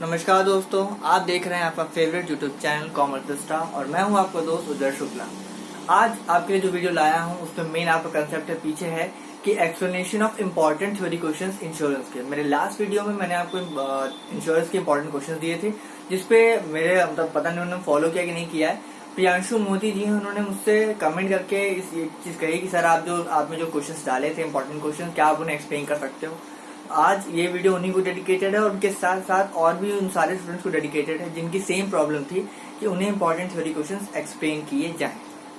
नमस्कार दोस्तों, आप देख रहे हैं आपका favourite YouTube channel commerce star और मैं हूं आपका दोस्त उदय शुक्ला। आज आपके लिए जो वीडियो लाया हूं उसमें मेन आपका कंसेप्ट है पीछे है कि explanation of important theory questions insurance के। मेरे लास्ट वीडियो में मैंने आपको इंश्योरेंस के इंपॉर्टेंट क्वेश्चंस दिए थे, जिसपे मेरे मतलब पता नहीं उन्होंने फॉलो किया कि नहीं किया है। प्रियांशु मोदी जी उन्होंने मुझसे कमेंट करके इस चीज कही कि सर आपने जो क्वेश्चंस डाले थे इंपॉर्टेंट क्वेश्चंस, क्या आप उन्हें एक्सप्लेन कर सकते हो। आज ये वीडियो उन्हीं को डेडिकेटेड है और उनके साथ साथ और भी उन सारे स्टूडेंट्स को डेडिकेटेड है जिनकी सेम प्रॉब्लम थी कि उन्हें इंपॉर्टेंट थ्योरी क्वेश्चंस एक्सप्लेन किए जाएं।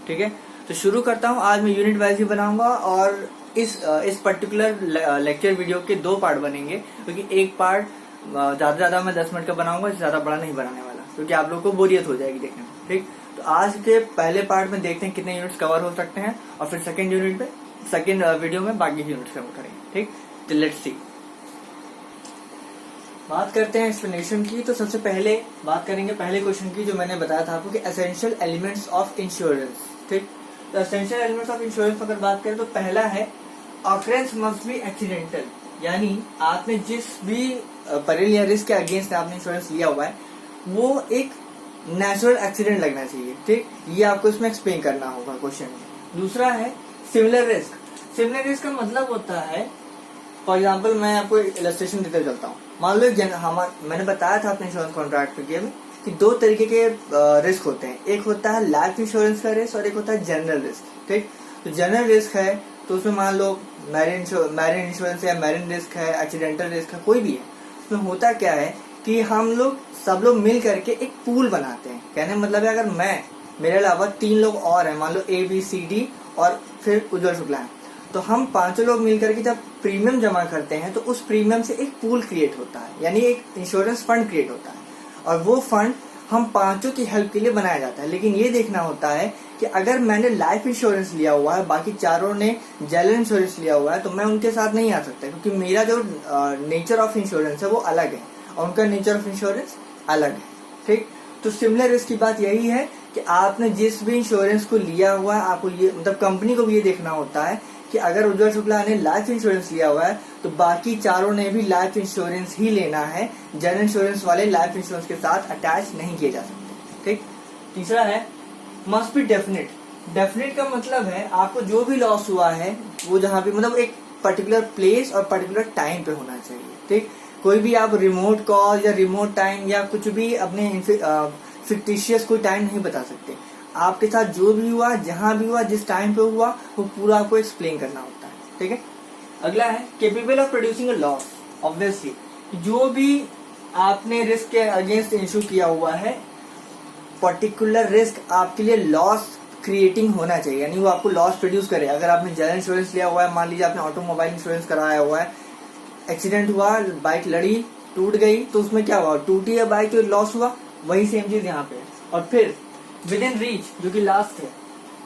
ठीक है, तो शुरू करता हूं। आज मैं यूनिट वाइज ही बनाऊंगा और इस पर्टिकुलर लेक्चर वीडियो के 2 पार्ट बनेंगे, क्योंकि एक पार्ट ज्यादा मैं 10 मिनट का बनाऊंगा, इससे ज्यादा बड़ा नहीं बनाने वाला, क्योंकि आप लोग को बोरियत हो जाएगी देखने में। ठीक, तो आज के पहले पार्ट में देखते हैं कितने यूनिट्स कवर हो सकते हैं और फिर सेकेंड वीडियो में बाकी यूनिट्स कवर करेंगे। ठीक, तो लेट्स सी। बात करते हैं एक्सप्लेनेशन की। तो सबसे पहले बात करेंगे पहले क्वेश्चन की, जो मैंने बताया था आपको कि एसेंशियल एलिमेंट्स ऑफ इंश्योरेंस। ठीक, तो एसेंशियल एलिमेंट्स ऑफ इंश्योरेंस अगर बात करें तो पहला है ऑकरेंस मस्ट बी एक्सीडेंटल, यानी आपने जिस भी परिल या रिस्क के अगेंस्ट आपने इंश्योरेंस लिया हुआ है वो एक नेचुरल एक्सीडेंट लगना चाहिए। ठीक, ये आपको इसमें एक्सप्लेन करना होगा क्वेश्चन में। दूसरा है सिमिलर रिस्क। सिमिलर रिस्क का मतलब होता है, फॉर एग्जाम्पल मैं आपको इलस्ट्रेशन देते चलता हूँ। मान लो मैंने बताया था अपने इंश्योरेंस कॉन्ट्रैक्ट में कि 2 तरीके के रिस्क होते हैं। एक होता है लाइफ इंश्योरेंस का रिस्क और एक होता है जनरल रिस्क। ठीक, तो जनरल रिस्क है तो उसमें मान लो मैरिन इंश्योरेंस या मैरिन रिस्क है, एक्सीडेंटल रिस्क है, कोई भी है। उसमें होता क्या है कि सब लोग मिल करके एक पूल बनाते हैं। कहने का मतलब है अगर मेरे अलावा 3 लोग और हैं, मान लो ABCD और फिर उज्ज्वल शुक्ला है, तो हम 5 लोग मिलकर के जब प्रीमियम जमा करते हैं तो उस प्रीमियम से एक पूल क्रिएट होता है, यानी एक इंश्योरेंस फंड क्रिएट होता है और वो फंड हम 5 की हेल्प के लिए बनाया जाता है। लेकिन ये देखना होता है कि अगर मैंने लाइफ इंश्योरेंस लिया हुआ है, बाकी 4 ने जनरल इंश्योरेंस लिया हुआ है, तो मैं उनके साथ नहीं आ सकता, क्योंकि मेरा जो नेचर ऑफ इंश्योरेंस है वो अलग है और उनका नेचर ऑफ इंश्योरेंस अलग है। ठीक, तो सिमिलर रिस्क की बात यही है कि आपने जिस भी इंश्योरेंस को लिया हुआ है, आपको ये मतलब कंपनी को भी ये देखना होता है कि अगर उज्ज्वल शुक्ला ने लाइफ इंश्योरेंस लिया हुआ है तो बाकी 4 ने भी लाइफ इंश्योरेंस ही लेना है। जनरल इंश्योरेंस वाले लाइफ इंश्योरेंस के साथ अटैच नहीं किए जा सकते। ठीक, तीसरा है मस्ट बी डेफिनेट। डेफिनेट का मतलब है आपको जो भी लॉस हुआ है वो जहां भी मतलब एक पर्टिकुलर प्लेस और पर्टिकुलर टाइम पे होना चाहिए। ठीक, कोई भी आप रिमोट कॉज या रिमोट टाइम या कुछ भी अपने फिक्टिशियस कोई टाइम नहीं बता सकते। आपके साथ जो भी हुआ, जहां भी हुआ, जिस टाइम पे हुआ, वो पूरा आपको एक्सप्लेन करना होता है। ठीक है, अगला है capable of producing a loss. Obviously जो भी आपने रिस्क के अगेंस्ट इशू किया हुआ है, पर्टिकुलर रिस्क आपके लिए लॉस क्रिएटिंग होना चाहिए, यानी वो आपको लॉस प्रोड्यूस करे। अगर आपने जनरल इंश्योरेंस लिया हुआ है, मान लीजिए आपने ऑटोमोबाइल इंश्योरेंस कराया हुआ है, एक्सीडेंट हुआ, बाइक लड़ी, टूट गई, तो उसमें क्या हुआ, टूटी है बाइक तो लॉस हुआ। वही सेम चीज यहाँ पे। और फिर विद इन रीच, जो कि लास्ट है।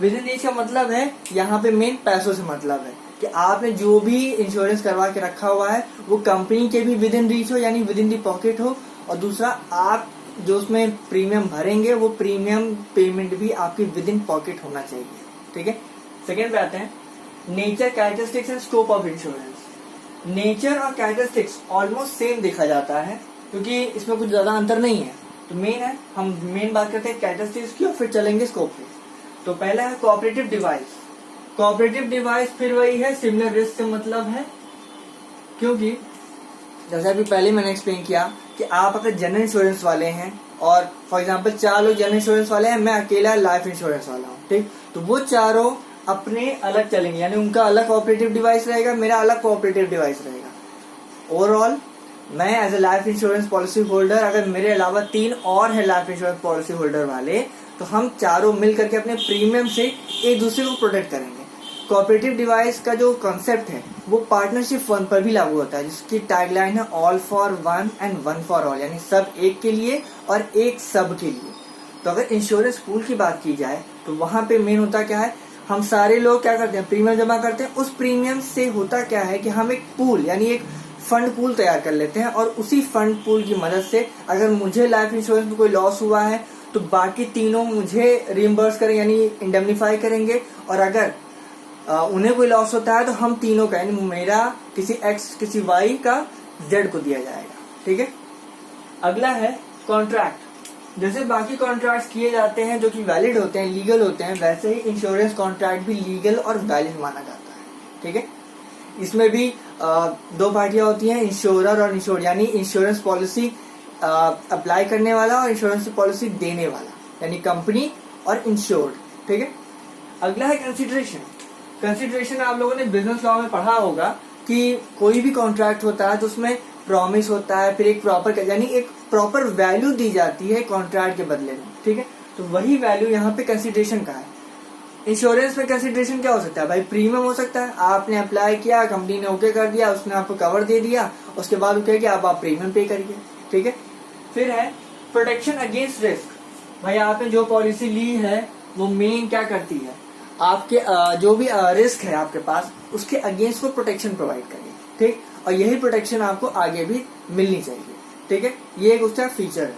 विद इन रीच का मतलब है यहाँ पे मेन पैसों से मतलब है कि आपने जो भी इंश्योरेंस करवा के रखा हुआ है वो कंपनी के भी विद इन रीच हो, यानी विद इन दी पॉकेट हो। और दूसरा, आप जो उसमें प्रीमियम भरेंगे वो प्रीमियम पेमेंट भी आपकी विद इन पॉकेट होना चाहिए। ठीक है, सेकेंड पे आते हैं nature, characteristics and scope of insurance. Nature और कैरेक्टरिस्टिक्स ऑलमोस्ट सेम देखा जाता है, क्योंकि इसमें कुछ ज्यादा अंतर नहीं है। तो हम मेन बात करते हैं कैरेक्टरिस्टिक्स की और फिर चलेंगे स्कोप पे। तो पहला है कोऑपरेटिव डिवाइस। कोऑपरेटिव डिवाइस फिर वही है, सिमिलर रिस्क से मतलब है, क्योंकि जैसे अभी पहले मैंने एक्सप्लेन किया कि आप अगर जनरल इंश्योरेंस वाले हैं और फॉर एग्जांपल 4 लोग जनरल इंश्योरेंस वाले हैं, मैं अकेला लाइफ इंश्योरेंस वाला हूँ। ठीक, तो वो 4 अपने अलग चलेंगे, यानी उनका अलग कोऑपरेटिव डिवाइस रहेगा, मेरा अलग कोऑपरेटिव डिवाइस रहेगा। ओवरऑल मैं as a life insurance policy holder, अगर मेरे अलावा 3 और है लाइफ इंश्योरेंस पॉलिसी होल्डर वाले, तो हम 4 मिल करके अपने प्रीमियम से एक दूसरे को प्रोटेक्ट करेंगे। कोऑपरेटिव डिवाइस का जो कॉन्सेप्ट है वो पार्टनरशिप फंड पर भी लागू होता है, जिसकी टैगलाइन है all for one and one for all, यानी सब एक के लिए और एक सब के लिए। तो अगर इंश्योरेंस पूल की बात की जाए तो वहां पे मेन होता क्या है, हम सारे लोग क्या करते हैं, प्रीमियम जमा करते हैं। उस प्रीमियम से होता क्या है कि हम एक पूल यानी एक फंड पूल तैयार कर लेते हैं और उसी फंड पूल की मदद से अगर मुझे लाइफ इंश्योरेंस में कोई लॉस हुआ है तो बाकी तीनों मुझे रिइंबर्स करें यानी इंडेमनीफाई करेंगे, और अगर उन्हें कोई लॉस होता है तो हम तीनों का यानी मेरा किसी एक्स किसी वाई का जेड को दिया जाएगा। ठीक है, अगला है कॉन्ट्रैक्ट। जैसे बाकी कॉन्ट्रैक्ट किए जाते हैं जो कि वैलिड होते हैं, लीगल होते हैं, वैसे ही इंश्योरेंस कॉन्ट्रैक्ट भी लीगल और वैलिड माना जाता है। ठीक है, इसमें भी दो पार्टियां होती हैं, इंश्योरर और इंश्योर्ड, यानी इंश्योरेंस पॉलिसी अप्लाई करने वाला और इंश्योरेंस पॉलिसी देने वाला, यानी कंपनी और इंश्योर्ड। ठीक है, अगला है कंसिडरेशन। कंसिडरेशन आप लोगों ने बिजनेस लॉ में पढ़ा होगा कि कोई भी कॉन्ट्रैक्ट होता है तो उसमें प्रॉमिस होता है, फिर एक प्रॉपर, यानी एक प्रॉपर वैल्यू दी जाती है कॉन्ट्रैक्ट के बदले में। ठीक है, तो वही वैल्यू यहाँ पे कंसिडरेशन का है। इंश्योरेंस में कंसिडरेशन क्या हो सकता है भाई? प्रीमियम हो सकता है, आपने अप्लाई किया, कंपनी ने ओके कर दिया, उसने आपको कवर दे दिया, उसके बाद वो कहेगी आप प्रीमियम पे करिए। ठीक है, फिर है प्रोटेक्शन अगेंस्ट रिस्क। भाई आपने जो पॉलिसी ली है वो मेन क्या करती है, आपके जो भी रिस्क है आपके पास उसके अगेंस्ट वो प्रोटेक्शन प्रोवाइड करेगी। ठीक, और यही प्रोटेक्शन आपको आगे भी मिलनी चाहिए। ठीक है, ये एक उसका फीचर है।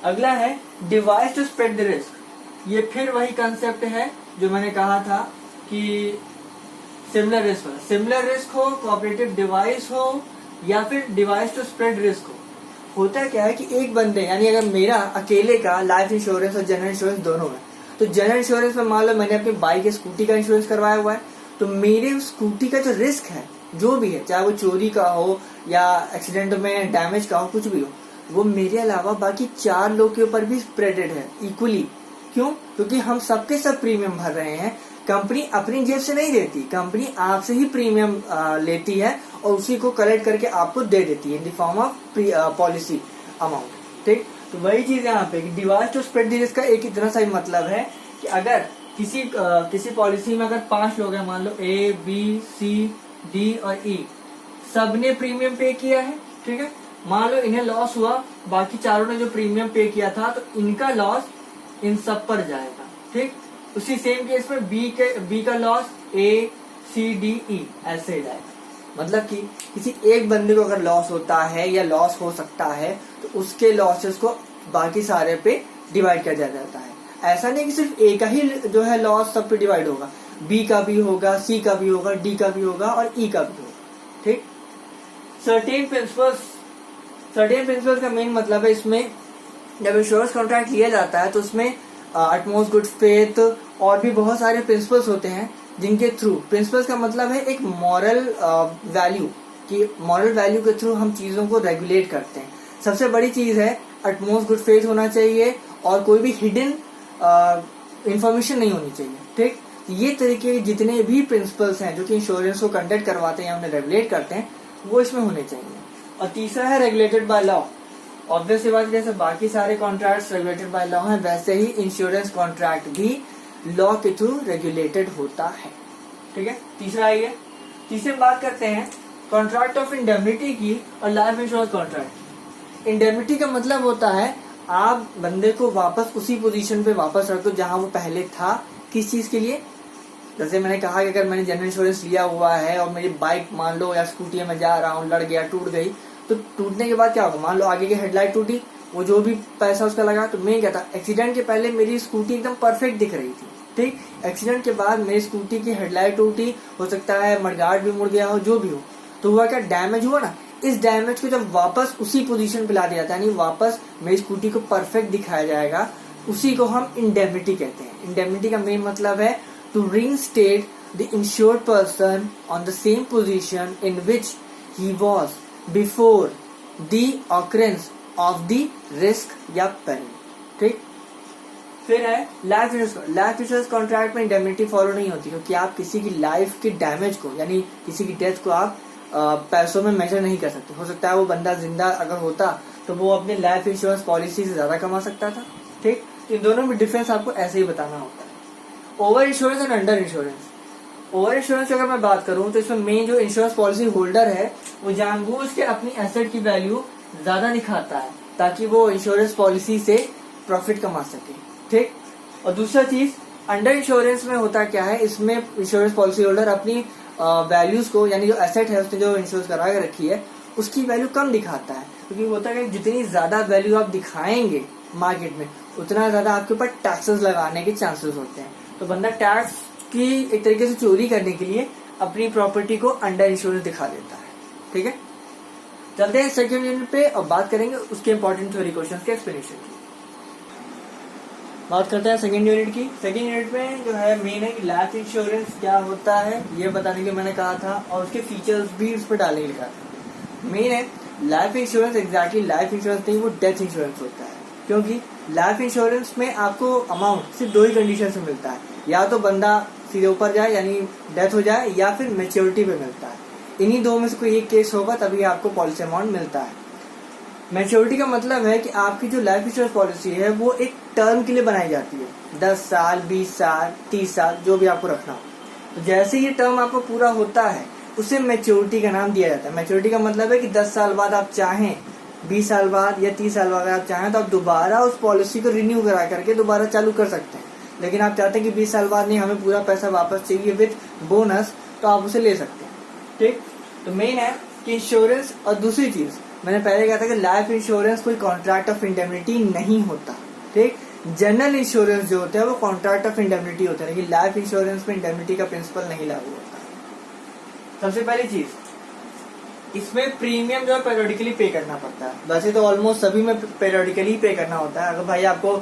अगला है device to spread the risk. ये फिर वही कंसेप्ट है जो मैंने कहा था कि सिमिलर रिस्क हो, सिमिलर रिस्क हो, कोऑपरेटिव डिवाइस हो, या फिर डिवाइस टू स्प्रेड रिस्क हो। होता क्या है कि एक बंदे, यानी अगर मेरा अकेले का लाइफ इंश्योरेंस और जनरल इंश्योरेंस दोनों है, तो जनरल इंश्योरेंस में मान लो मैंने अपनी बाइक या स्कूटी का इंश्योरेंस करवाया हुआ है, तो मेरे स्कूटी का जो रिस्क है जो भी है, चाहे वो चोरी का हो या एक्सीडेंट में डैमेज का हो, कुछ भी हो, वो मेरे अलावा बाकी 4 लोग के ऊपर भी स्प्रेडेड है इक्वली। क्यों? क्योंकि हम सबके सब प्रीमियम भर रहे हैं। कंपनी अपनी जेब से नहीं देती, कंपनी आपसे ही प्रीमियम लेती है और उसी को कलेक्ट करके आपको दे देती है in the form of policy amount. ठीक, तो वही चीज यहाँ पे device to spread the risk का एक इतना सा ही मतलब है कि अगर किसी पॉलिसी में अगर 5 लोग हैं, मान लो A, B, C, D और E, सबने प्रीमियम पे किया है। ठीक है, मान लो इन्हें लॉस हुआ, बाकी चारों ने जो प्रीमियम पे किया था तो इनका लॉस इन सब पर जाएगा। ठीक, उसी सेम केस में बी का loss A, C, D, E ऐसे जाएगा। मतलब कि किसी एक बंदे को अगर लॉस होता है या लॉस हो सकता है तो उसके लॉसेस को बाकी सारे पे डिवाइड किया जाता है। ऐसा नहीं कि सिर्फ ए का ही जो है लॉस सब पे डिवाइड होगा, बी का भी होगा, सी का भी होगा, डी का भी होगा और ई का भी होगा। ठीक, सर्टेन प्रिंसिपल्स का मेन मतलब है इसमें जब इंश्योरेंस कॉन्ट्रैक्ट लिया जाता है तो उसमें अटमोस्ट गुड फेथ और भी बहुत सारे प्रिंसिपल्स होते हैं जिनके थ्रू, प्रिंसिपल्स का मतलब है एक मॉरल वैल्यू, कि मॉरल वैल्यू के थ्रू हम चीजों को रेगुलेट करते हैं। सबसे बड़ी चीज है अटमोस्ट गुड फेथ होना चाहिए और कोई भी हिडन इंफॉर्मेशन नहीं होनी चाहिए। ठीक, ये तरीके जितने भी प्रिंसिपल्स हैं जो कि इंश्योरेंस को कंडक्ट करवाते हैं या उन्हें रेगुलेट करते हैं वो इसमें होने चाहिए। और तीसरा है रेगुलेटेड बाय लॉ। ऑब्वियस बात, जैसे बाकी सारे कॉन्ट्रैक्ट्स रेगुलेटेड बाय लॉ हैं वैसे ही इंश्योरेंस कॉन्ट्रैक्ट भी लॉ के थ्रू रेगुलेटेड होता है। ठीक है, तीसरा है, तीसरे बात करते हैं कॉन्ट्रैक्ट ऑफ इंडेमनिटी की और लाइफ इंश्योरेंस कॉन्ट्रैक्ट। इंडेमनिटी का मतलब होता है आप बंदे को वापस उसी पोजीशन पे वापस रख दो जहां वो पहले था। किस चीज के लिए? जैसे मैंने कहा कि अगर मैंने जनरल इंश्योरेंस लिया हुआ है और मेरी बाइक मान लो या स्कूटी में जा रहा हूँ, लड़ गया, टूट गई, तो टूटने के बाद क्या होगा? मान लो आगे की हेडलाइट टूटी, वो जो भी पैसा उसका लगा, तो मैं क्या था, एक्सीडेंट के पहले मेरी स्कूटी एकदम परफेक्ट दिख रही थी। ठीक, एक्सीडेंट के बाद मेरी स्कूटी की हेडलाइट टूटी, हो सकता है मडगार्ड भी मुड़ गया हो, जो भी हो, तो हुआ क्या, डैमेज हुआ ना। इस डैमेज को जब वापस उसी पोजीशन पे ला दिया जाता है, यानी वापस मेरी स्कूटी को परफेक्ट दिखाया जाएगा, उसी को हम इंडेमनिटी कहते हैं। इंडेमनिटी का मेन मतलब है to reinstate the insured person on the same position in which he was before the occurrence of the risk या peril। ठीक, फिर है life insurance. Life insurance contract में इंडेमनिटी फॉलो नहीं होती क्योंकि आप किसी की लाइफ के डैमेज को, यानी किसी की डेथ को आप पैसों में मेजर नहीं कर सकते। हो सकता है वो बंदा जिंदा अगर होता तो वो अपने लाइफ इंश्योरेंस पॉलिसी से ज्यादा कमा सकता था। ठीक, इन दोनों में डिफरेंस आपको ऐसे ही बताना होता है। ओवर इंश्योरेंस और अंडर इंश्योरेंस। ओवर इंश्योरेंस की अगर मैं बात करूं तो इसमें मेन जो इंश्योरेंस पॉलिसी होल्डर है वो जानबूझ के अपनी एसेट की वैल्यू ज्यादा दिखाता है ताकि वो इंश्योरेंस पॉलिसी से प्रॉफिट कमा सके। ठीक, और दूसरा चीज अंडर इंश्योरेंस में होता क्या है, इसमें इंश्योरेंस पॉलिसी होल्डर अपनी वैल्यूज को, यानी जो एसेट है उसने जो इंश्योरेंस करा के रखी है उसकी वैल्यू कम दिखाता है। क्योंकि होता है कि जितनी ज्यादा वैल्यू आप दिखाएंगे मार्केट में उतना ज्यादा आपके ऊपर टैक्सेस लगाने के चांसेस होते हैं। तो बंदा टैक्स की एक तरीके से चोरी करने के लिए अपनी प्रॉपर्टी को अंडर इंश्योरेंस दिखा देता है। ठीक है, चलते हैं सेकंड यूनिट पे और बात करेंगे उसके इंपॉर्टेंट थ्योरी क्वेश्चंस के एक्सप्लेनेशन की। बात करते हैं सेकंड यूनिट की। सेकंड यूनिट में जो है मेन है कि लाइफ इंश्योरेंस क्या होता है ये बताने के लिए मैंने कहा था, और उसके फीचर्स भी उस पर डालने के लिए कहा था। मेन है life insurance exactly life insurance नहीं, वो डेथ इंश्योरेंस होता है। क्योंकि लाइफ इंश्योरेंस में आपको अमाउंट सिर्फ 2 ही कंडीशन से मिलता है, या तो बंदा सीधे ऊपर जाए यानी डेथ हो जाए, या फिर मेच्योरिटी पे मिलता है। इन्हीं 2 में से कोई एक केस होगा तभी आपको पॉलिसी अमाउंट मिलता है। मैच्योरिटी का मतलब है कि आपकी जो लाइफ इंश्योरेंस पॉलिसी है वो एक टर्म के लिए बनाई जाती है, 10 साल, 20 साल, 30 साल, जो भी आपको रखना हो। तो जैसे ये टर्म आपको पूरा होता है उसे मैच्योरिटी का नाम दिया जाता है। मैच्योरिटी का मतलब है कि 10 साल बाद आप चाहें, 20 साल बाद या 30 साल बाद आप चाहें तो आप दोबारा उस पॉलिसी को रिन्यू करा करके दोबारा चालू कर सकते हैं। लेकिन आप चाहते हैं कि 20 साल बाद नहीं, हमें पूरा पैसा वापस चाहिए विद बोनस, तो आप उसे ले सकते हैं। ठीक, तो मेन है कि इंश्योरेंस। और दूसरी चीज मैंने पहले कहा था कि लाइफ इंश्योरेंस कोई कॉन्ट्रैक्ट ऑफ इंडेमनिटी नहीं होता। ठीक, जनरल इंश्योरेंस जो होता है वो कॉन्ट्रैक्ट ऑफ इंडेमनिटी होता है, लेकिन लाइफ इंश्योरेंस में इंडेमनिटी का प्रिंसिपल नहीं लागू होता। सबसे पहली चीज, इसमें प्रीमियम जो है पेरियोडिकली पे करना पड़ता है। वैसे तो ऑलमोस्ट सभी में पेरियोडिकली पे करना होता है अगर भाई आपको,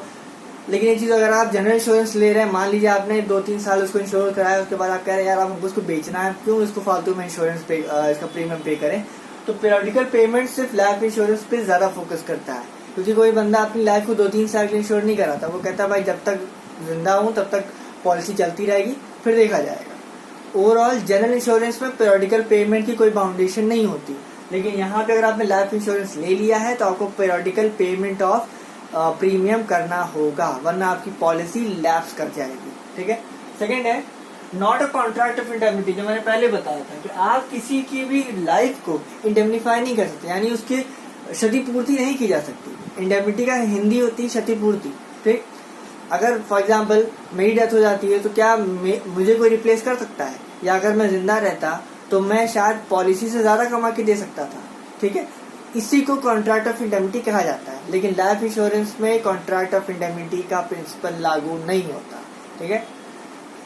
लेकिन ये चीज अगर आप जनरल इंश्योरेंस ले रहे हैं, मान लीजिए आपने 2-3 साल उसको इंश्योर कराया, उसके बाद आप कह रहे हैं यार आप हमको उसको बेचना है, क्यों इसको फालतू में इंश्योरेंस पे इसका प्रीमियम पे करें, तो पेरियोडिकल पेमेंट सिर्फ लाइफ इंश्योरेंस पे ज्यादा फोकस करता है। क्योंकि कोई बंदा अपनी लाइफ को 2-3 साल के इंश्योर नहीं कराता, वो कहता है भाई जब तक जिंदा हूं तब तक पॉलिसी चलती रहेगी, फिर देखा जाएगा। ओवरऑल जनरल इंश्योरेंस में पेरियोडिकल पेमेंट की कोई बाउंडेशन नहीं होती, लेकिन यहाँ पे अगर आपने लाइफ इंश्योरेंस ले लिया है तो आपको पेरियोडिकल पेमेंट ऑफ प्रीमियम करना होगा, वरना आपकी पॉलिसी लैप्स कर जाएगी। ठीक है। सेकेंड है not a contract of indemnity, जो मैंने पहले बताया था कि आप किसी की भी लाइफ को इंडेमनिफाई नहीं कर सकते, यानी उसकी क्षतिपूर्ति नहीं की जा सकती। इंडेमनिटी का हिंदी होती है क्षतिपूर्ति। ठीक, अगर फॉर एग्जाम्पल मेरी डेथ हो जाती है तो क्या मुझे कोई रिप्लेस कर सकता है, या अगर मैं जिंदा रहता तो मैं शायद पॉलिसी से ज्यादा कमा के दे सकता था। ठीक है, इसी को कॉन्ट्रैक्ट ऑफ इंडेमनिटी कहा जाता है, लेकिन लाइफ इंश्योरेंस में कॉन्ट्रैक्ट ऑफ इंडेमनिटी का प्रिंसिपल लागू नहीं होता। ठीक है।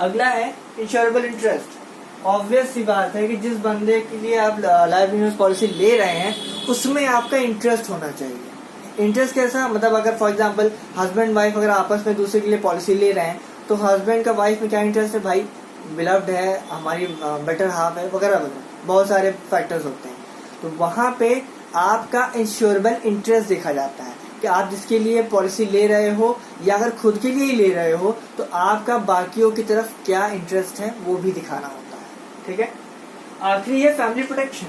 अगला है इंश्योरेबल इंटरेस्ट। ऑब्वियस सी बात है कि जिस बंदे के लिए आप लाइफ इंश्योरेंस पॉलिसी ले रहे हैं उसमें आपका इंटरेस्ट होना चाहिए। इंटरेस्ट कैसा, मतलब अगर फॉर एग्जांपल हस्बैंड वाइफ अगर आपस में दूसरे के लिए पॉलिसी ले रहे हैं तो हस्बैंड का वाइफ में क्या इंटरेस्ट है, भाई बिलव्ड है, हमारी बेटर हाफ है, वगैरह वगैरह, बहुत सारे फैक्टर्स होते हैं। तो वहां पे आपका इंश्योरेबल इंटरेस्ट देखा जाता है कि आप जिसके लिए पॉलिसी ले रहे हो या अगर खुद के लिए ही ले रहे हो तो आपका बाकियों की तरफ क्या इंटरेस्ट है वो भी दिखाना होता है। ठीक है। आखिरी है फैमिली प्रोटेक्शन।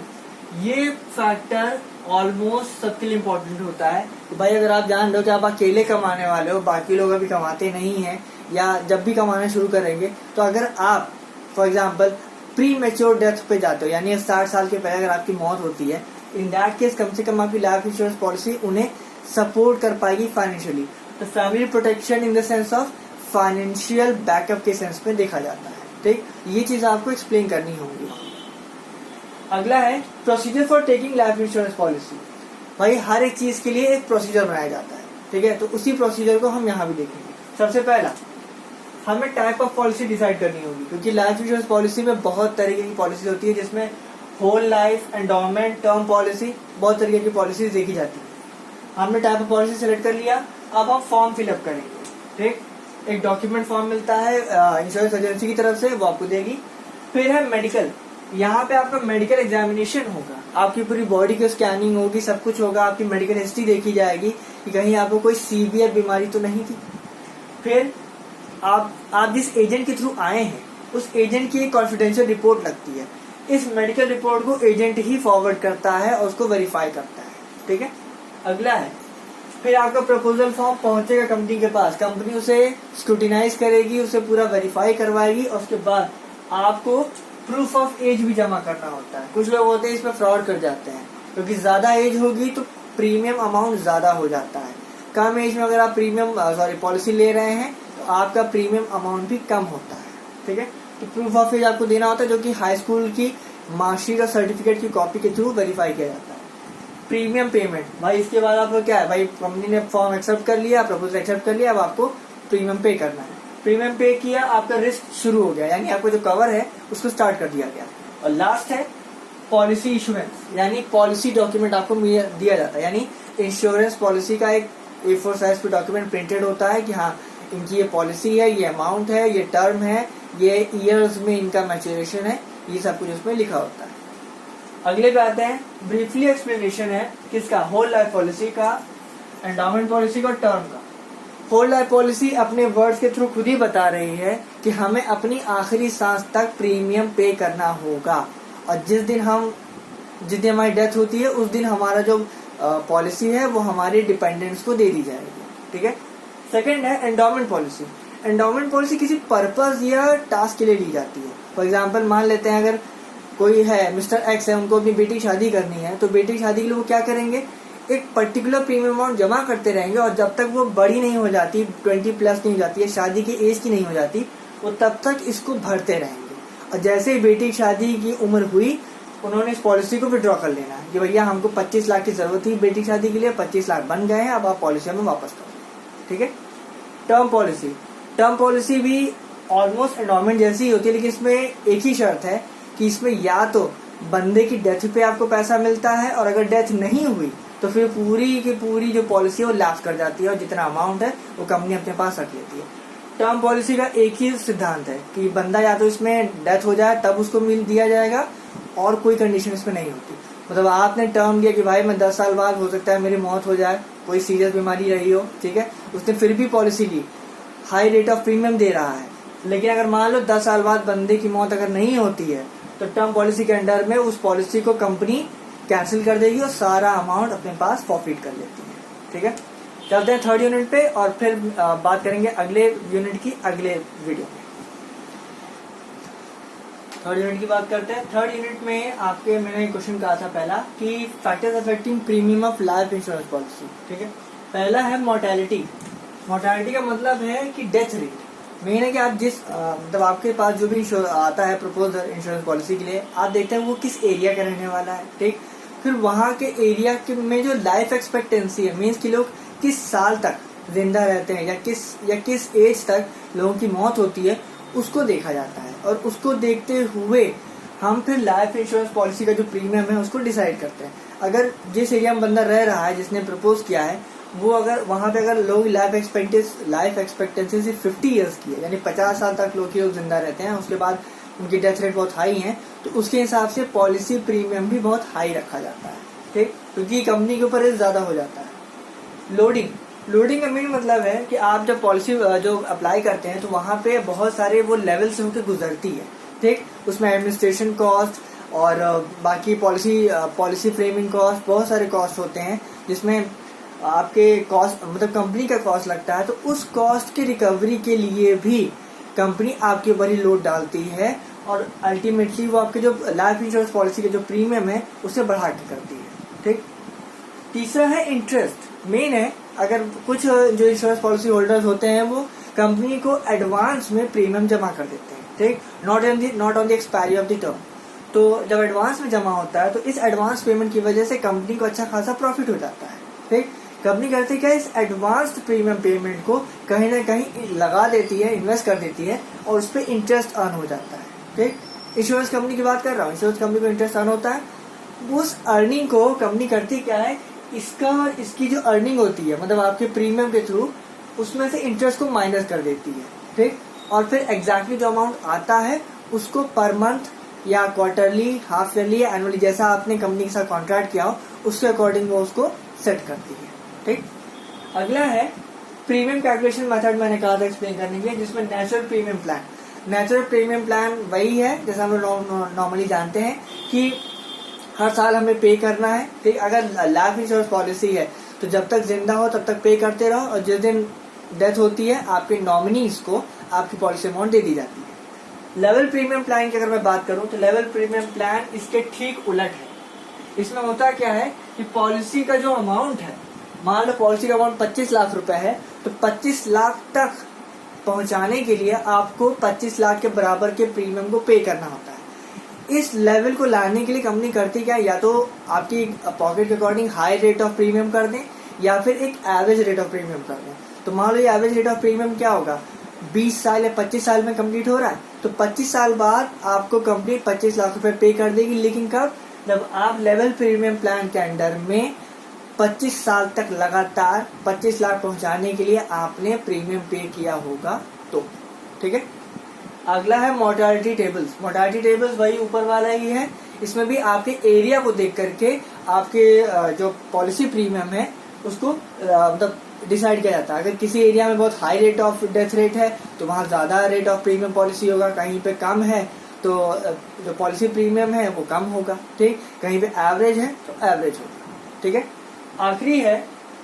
ये फैक्टर ऑलमोस्ट सबके लिए इम्पोर्टेंट होता है कि भाई अगर आप जान रहे हो कि आप अकेले कमाने वाले हो, बाकी लोग अभी कमाते नहीं हैं या जब भी कमाना शुरू करेंगे, तो अगर आप for example pre mature death पे जाते हो, यानी 60 साल के पहले अगर आपकी मौत होती है, इन दैट केस कम से कम आपकी लाइफ इंश्योरेंस पॉलिसी उन्हें सपोर्ट कर पाएगी फाइनेंशियली। तो family protection in the sense of financial backup के सेंस में देखा जाता है। ठीक, ये चीज आपको एक्सप्लेन करनी होगी। अगला है procedure for taking life insurance policy. भाई हर एक चीज के लिए एक प्रोसीजर बनाया जाता है। ठीक है, तो उसी प्रोसीजर को हम यहाँ भी देखेंगे। सबसे पहला हमें टाइप ऑफ पॉलिसी डिसाइड करनी होगी, क्योंकि लाइफ इंश्योरेंस पॉलिसी में बहुत तरीके की पॉलिसी होती है, जिसमें whole life, endowment, term policy, बहुत तरीके की पॉलिसी देखी जाती है। हमने टाइप ऑफ पॉलिसी सेलेक्ट कर लिया, अब हम फॉर्म फिलअप करेंगे। ठीक, एक डॉक्यूमेंट फॉर्म मिलता है इंश्योरेंस एजेंसी की तरफ से, वो आपको देगी। फिर है मेडिकल, यहाँ पे आपका मेडिकल एग्जामिनेशन होगा, आपकी पूरी बॉडी की स्कैनिंग होगी, सब कुछ होगा, आपकी मेडिकल हिस्ट्री देखी जाएगी कि कहीं आपको कोई सीवियर बीमारी तो नहीं थी। फिर आप जिस एजेंट के थ्रू आए हैं उस एजेंट की एक कॉन्फिडेंशियल रिपोर्ट लगती है। इस मेडिकल रिपोर्ट को एजेंट ही फॉरवर्ड करता है और उसको वेरीफाई करता है। ठीक है। अगला है फिर आपका प्रपोजल फॉर्म पहुंचेगा कंपनी के पास, कंपनी उसे स्क्रूटिनाइज करेगी, उसे पूरा वेरीफाई करवाएगी और उसके बाद आपको प्रूफ ऑफ एज भी जमा करना होता है। कुछ लोग होते हैं इसमें फ्रॉड कर जाते हैं, क्योंकि ज्यादा एज होगी तो प्रीमियम अमाउंट ज्यादा हो जाता है। कम एज में अगर आप पॉलिसी ले रहे हैं तो आपका प्रीमियम अमाउंट भी कम होता है। ठीक है, तो प्रूफ ऑफ एज आपको देना होता है, जो कि हाई स्कूल की मार्कशीट और सर्टिफिकेट की कॉपी के थ्रू वेरीफाई किया जाता है। प्रीमियम पेमेंट, भाई इसके बाद आपको क्या है, भाई कंपनी ने फॉर्म एक्सेप्ट कर लिया, प्रपोजल एक्सेप्ट कर लिया, अब आपको प्रीमियम पे करना है। प्रीमियम पे किया, आपका रिस्क शुरू हो गया, यानी आपको जो कवर है उसको स्टार्ट कर दिया गया। और लास्ट है पॉलिसी इशुएंस, यानी पॉलिसी डॉक्यूमेंट आपको दिया जाता है, यानी इंश्योरेंस पॉलिसी का एक A4 साइज पे डॉक्यूमेंट प्रिंटेड होता है कि हाँ इनकी ये पॉलिसी है, ये अमाउंट है, ये टर्म है, ये ईयर्स में इनका मैच्योरेशन है, ये सब कुछ उसमें लिखा होता है। अगले पे आते हैं, ब्रीफली एक्सप्लेनेशन है किसका, होल लाइफ पॉलिसी का, एंडाउमेंट पॉलिसी का, टर्म का। होल लाइफ पॉलिसी अपने वर्ड्स के थ्रू खुद ही बता रही है कि हमें अपनी आखिरी सांस तक प्रीमियम पे करना होगा, और जिस दिन हमारी डेथ होती है उस दिन हमारा जो पॉलिसी है वो हमारे डिपेंडेंट्स को दे दी जाएगी। ठीक है। सेकंड है एंडाउमेंट पॉलिसी। एंडाउमेंट पॉलिसी किसी पर्पस या टास्क के लिए ली जाती है। फॉर एग्जाम्पल मान लेते हैं अगर कोई है मिस्टर एक्स है, उनको अपनी बेटी की शादी करनी है, तो बेटी की शादी के लिए वो क्या करेंगे, एक पर्टिकुलर प्रीमियम अमाउंट जमा करते रहेंगे, और जब तक वो बड़ी नहीं हो जाती, 20+ नहीं हो जाती है, शादी की एज की नहीं हो जाती, वो तब तक इसको भरते रहेंगे। और जैसे ही बेटी की शादी की उम्र हुई, उन्होंने इस पॉलिसी को विड्रॉ कर लेना है कि भैया हमको 25 लाख की जरूरत थी बेटी की शादी के लिए, 25 लाख बन गए हैं, अब आप पॉलिसी हमें वापस करो। ठीक है। टर्म पॉलिसी भी ऑलमोस्ट एंडोमेंट जैसी ही होती है, लेकिन इसमें एक ही शर्त है कि इसमें या तो बंदे की डेथ पे आपको पैसा मिलता है, और अगर डेथ नहीं हुई तो फिर पूरी की पूरी जो पॉलिसी है वो लैप्स कर जाती है, और जितना अमाउंट है वो कंपनी अपने पास रख लेती है। टर्म पॉलिसी का एक ही सिद्धांत है कि बंदा या तो इसमें डेथ हो जाए तब उसको मिल दिया जाएगा, और कोई कंडीशन इसमें नहीं होती। मतलब आपने टर्म दिया कि भाई मैं 10 साल बाद हो सकता है मेरी मौत हो जाए, कोई सीरियस बीमारी रही हो, ठीक है, उसने फिर भी पॉलिसी ली, हाई रेट ऑफ प्रीमियम दे रहा है, लेकिन अगर मान लो 10 साल बाद बंदे की मौत अगर नहीं होती है, तो टर्म पॉलिसी के अंडर में उस पॉलिसी को कंपनी कैंसिल कर देगी और सारा अमाउंट अपने पास फॉरफिट कर लेती है। ठीक है। चलते हैं थर्ड यूनिट पे, और फिर बात करेंगे अगले यूनिट की अगले वीडियो में। थर्ड यूनिट की बात करते हैं। थर्ड यूनिट में आपके मैंने क्वेश्चन कहा था पहला कि factors affecting premium of life insurance policy. ठीक है। पहला है मोर्टेलिटी। मोर्टेलिटी का मतलब है कि डेथ रेट। मेन है कि आप जिस मतलब आपके पास जो भी आता है प्रपोजल इंश्योरेंस पॉलिसी के लिए, आप देखते हैं वो किस एरिया का रहने वाला है। ठीक। फिर वहाँ के एरिया के में जो लाइफ एक्सपेक्टेंसी है, मीन्स कि लोग किस साल तक जिंदा रहते हैं, या किस एज तक लोगों की मौत होती है, उसको देखा जाता है, और उसको देखते हुए हम फिर लाइफ इंश्योरेंस पॉलिसी का जो प्रीमियम है उसको डिसाइड करते हैं। अगर जिस एरिया में बंदा रह रहा है, जिसने प्रपोज किया है, वो अगर वहां पे अगर लोग लाइफ एक्सपेक्टेंसी सिर्फ 50 ईयर्स की है, यानी 50 साल तक लोग जिंदा रहते हैं, उसके बाद उनकी डेथ रेट बहुत हाई है, तो उसके हिसाब से पॉलिसी प्रीमियम भी बहुत हाई रखा जाता है। ठीक। क्योंकि कंपनी के ऊपर रिस्क ज्यादा हो जाता है। लोडिंग का मेन मतलब है कि आप जब पॉलिसी जो अप्लाई करते हैं, तो वहां पे बहुत सारे वो लेवल से होकर गुजरती है। ठीक। उसमें एडमिनिस्ट्रेशन कॉस्ट और बाकी पॉलिसी फ्रेमिंग कॉस्ट, बहुत सारे कॉस्ट होते हैं, जिसमें आपके कॉस्ट मतलब कंपनी का कॉस्ट लगता है, तो उस कॉस्ट की रिकवरी के लिए भी कंपनी आपके ऊपर ही लोड डालती है, और अल्टीमेटली वो आपके जो लाइफ इंश्योरेंस पॉलिसी के जो प्रीमियम है उसे बढ़ा के करती है। ठीक। तीसरा है इंटरेस्ट। मेन है अगर कुछ जो इंश्योरेंस पॉलिसी होल्डर्स होते हैं वो कंपनी को एडवांस में प्रीमियम जमा कर देते हैं। ठीक। Not on the expiry of the term. तो जब एडवांस में जमा होता है, तो इस एडवांस पेमेंट की वजह से कंपनी को अच्छा खासा प्रॉफिट हो जाता है। ठीक। कंपनी करती क्या, इस एडवांस्ड प्रीमियम पेमेंट को कहीं ना कहीं लगा देती है, इन्वेस्ट कर देती है, और उस पर इंटरेस्ट अर्न हो जाता है। ठीक। इंश्योरेंस कंपनी की बात कर रहा हूँ, इंश्योरेंस कंपनी को इंटरेस्ट अर्न होता है। उस अर्निंग को कंपनी करती क्या है, इसकी जो अर्निंग होती है, मतलब आपके प्रीमियम के थ्रू, उसमें से इंटरेस्ट को माइनस कर देती है। ठीक। और फिर एग्जैक्टली जो अमाउंट आता है उसको पर मंथ या क्वार्टरली, हाफ ईयरली या एनुअली, जैसा आपने कंपनी के साथ कॉन्ट्रैक्ट किया हो उसके अकॉर्डिंग वो उसको सेट करती है। ठीक। अगला है प्रीमियम कैलकुलेशन मेथड। मैंने कहा था एक्सप्लेन करने के लिए, जिसमें नेचुरल प्रीमियम प्लान वही है जैसा हम लोग नॉर्मली जानते हैं कि हर साल हमें पे करना है। ठीक। अगर लाइफ इंश्योरेंस पॉलिसी है तो जब तक जिंदा हो तब तक पे करते रहो, और जिस दिन डेथ होती है आपके नॉमिनीज को आपकी पॉलिसी अमाउंट दे दी जाती है। लेवल प्रीमियम प्लान की अगर मैं बात करूं, तो लेवल प्रीमियम प्लान इसके ठीक उलट है। इसमें होता क्या है कि पॉलिसी का जो अमाउंट है, मान लो पॉलिसी का अमाउंट 25 लाख रुपए है, तो 25 लाख तक पहुंचाने के लिए आपको 25 लाख के बराबर के प्रीमियम को पे करना होता है। इस लेवल को लाने के लिए कंपनी करती क्या, या तो आपकी पॉकेट के according high rate of premium कर दें, या फिर एक एवरेज रेट ऑफ प्रीमियम कर दें। तो मान लो ये एवरेज रेट ऑफ प्रीमियम क्या होगा, 20 साल या 25 साल में कंप्लीट हो रहा है, तो 25 साल बाद आपको कंपनी 25 लाख रुपए पे कर देगी। लेकिन कब, जब आप लेवल प्रीमियम प्लान के अंडर में 25 साल तक लगातार 25 लाख पहुंचाने के लिए आपने प्रीमियम पे किया होगा तो। ठीक है, अगला है मोर्टालिटी टेबल्स। मोर्टालिटी टेबल्स वही ऊपर वाला ही है, इसमें भी आपके एरिया को देख करके आपके जो पॉलिसी प्रीमियम है उसको मतलब डिसाइड किया जाता है। अगर किसी एरिया में बहुत high rate of death rate है तो वहां ज्यादा रेट ऑफ प्रीमियम पॉलिसी होगा, कहीं पे कम है तो जो पॉलिसी प्रीमियम है वो कम होगा। ठीक, कहीं पे एवरेज है तो एवरेज होगा। ठीक है, आखिरी है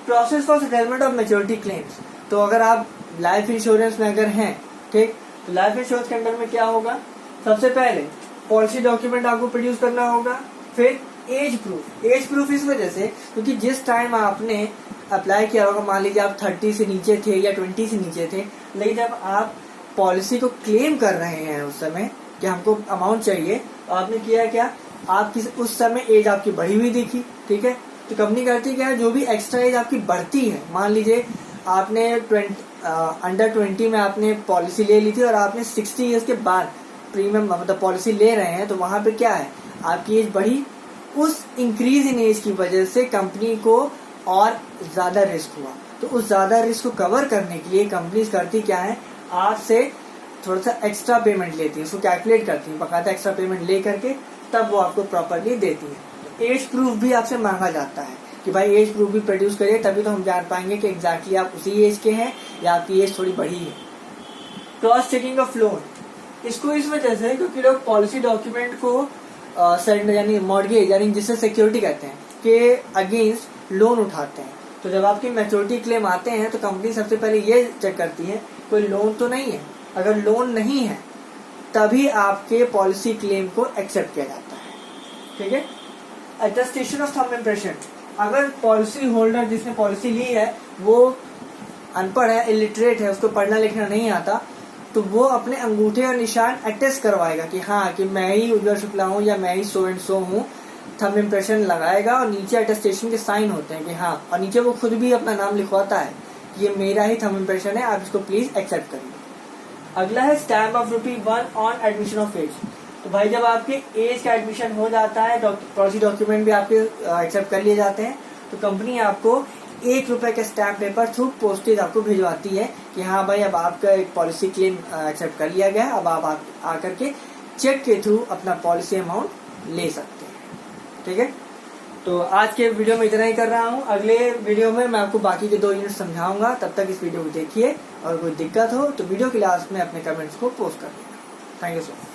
process for settlement of maturity claims. तो अगर आप लाइफ इंश्योरेंस में अगर हैं, ठीक, तो लाइफ इंश्योरेंस के अंदर में क्या होगा, सबसे पहले पॉलिसी डॉक्यूमेंट आपको प्रोड्यूस करना होगा, फिर एज प्रूफ। एज प्रूफ इस वजह से क्योंकि जिस टाइम आपने अप्लाई किया होगा, मान लीजिए आप 30 से नीचे थे या 20 से नीचे थे, लेकिन जब आप पॉलिसी को क्लेम कर रहे हैं उस समय कि हमको अमाउंट चाहिए, तो आपने किया क्या, आपकी उस समय एज आपकी बढ़ी हुई दिखी। ठीक है, तो कंपनी करती क्या है, जो भी एक्स्ट्रा एज आपकी बढ़ती है, मान लीजिए आपने अंडर 20 में आपने पॉलिसी ले ली थी और आपने 60 ईयर्स के बाद प्रीमियम मतलब पॉलिसी ले रहे हैं, तो वहां पे क्या है, आपकी एज बढ़ी, उस इंक्रीज इन एज की वजह से कंपनी को और ज्यादा रिस्क हुआ। तो उस ज्यादा रिस्क को कवर करने के लिए कंपनीज करती क्या है, आपसे थोड़ा सा एक्स्ट्रा पेमेंट लेती है, उसको कैलकुलेट करती है, बकायदा एक्स्ट्रा पेमेंट ले करके तब वो आपको प्रॉपरली देती है। तो एज प्रूफ भी आपसे मांगा जाता है कि भाई एज प्रूफ भी प्रोड्यूस करिए, तभी तो हम जान पाएंगे कि एग्जैक्टली आप उसी एज के हैं या आपकी एज थोड़ी बढ़ी है। क्रॉस चेकिंग ऑफ लोन, इसको इस वजह से क्योंकि लोग पॉलिसी डॉक्यूमेंट को सरेंडर यानी मॉर्गेज यानी जिससे सिक्योरिटी कहते हैं के अगेंस्ट लोन उठाते हैं। तो जब आपकी मैच्योरिटी क्लेम आते हैं तो कंपनी सबसे पहले ये चेक करती है कोई लोन तो नहीं है। अगर लोन नहीं है तभी आपके पॉलिसी क्लेम को एक्सेप्ट किया जाता है। ठीक है, अटेस्टेशन ऑफ थंब इम्प्रेशन, अगर पॉलिसी होल्डर जिसने पॉलिसी ली है वो अनपढ़ है, इलिटरेट है, उसको पढ़ना लिखना नहीं आता, तो वो अपने अंगूठे और निशान अटेस्ट करवाएगा कि हाँ कि मैं ही उज्ज्वल शुक्ला हूँ या मैं ही सो एंड सो हूँ, थंब इम्प्रेशन लगाएगा और नीचे अटेस्टेशन के साइन होते हैं कि हाँ, और नीचे वो खुद भी अपना नाम लिखवाता है कि ये मेरा ही थंब इम्प्रेशन है, आप इसको प्लीज एक्सेप्ट करिए। अगला है stamp of ₹1 on admission of age. तो भाई जब आपके एज का एडमिशन हो जाता है, पॉलिसी डॉक्यूमेंट भी आपके एक्सेप्ट कर लिए जाते हैं, तो कंपनी आपको ₹1 का स्टैम्प पेपर थ्रू पोस्टेज आपको भिजवाती है कि हाँ भाई अब आपका एक पॉलिसी क्लेम एक्सेप्ट कर लिया गया, अब आप आकर के चेक के थ्रू अपना पॉलिसी अमाउंट ले सकते हैं। ठीक है, तो आज के वीडियो में इतना ही कर रहा हूँ। अगले वीडियो में मैं आपको बाकी के 2 यूनिट समझाऊंगा, तब तक इस वीडियो को देखिए और कोई दिक्कत हो तो वीडियो के लास्ट में अपने कमेंट्स को पोस्ट कर देना। Thank you so much.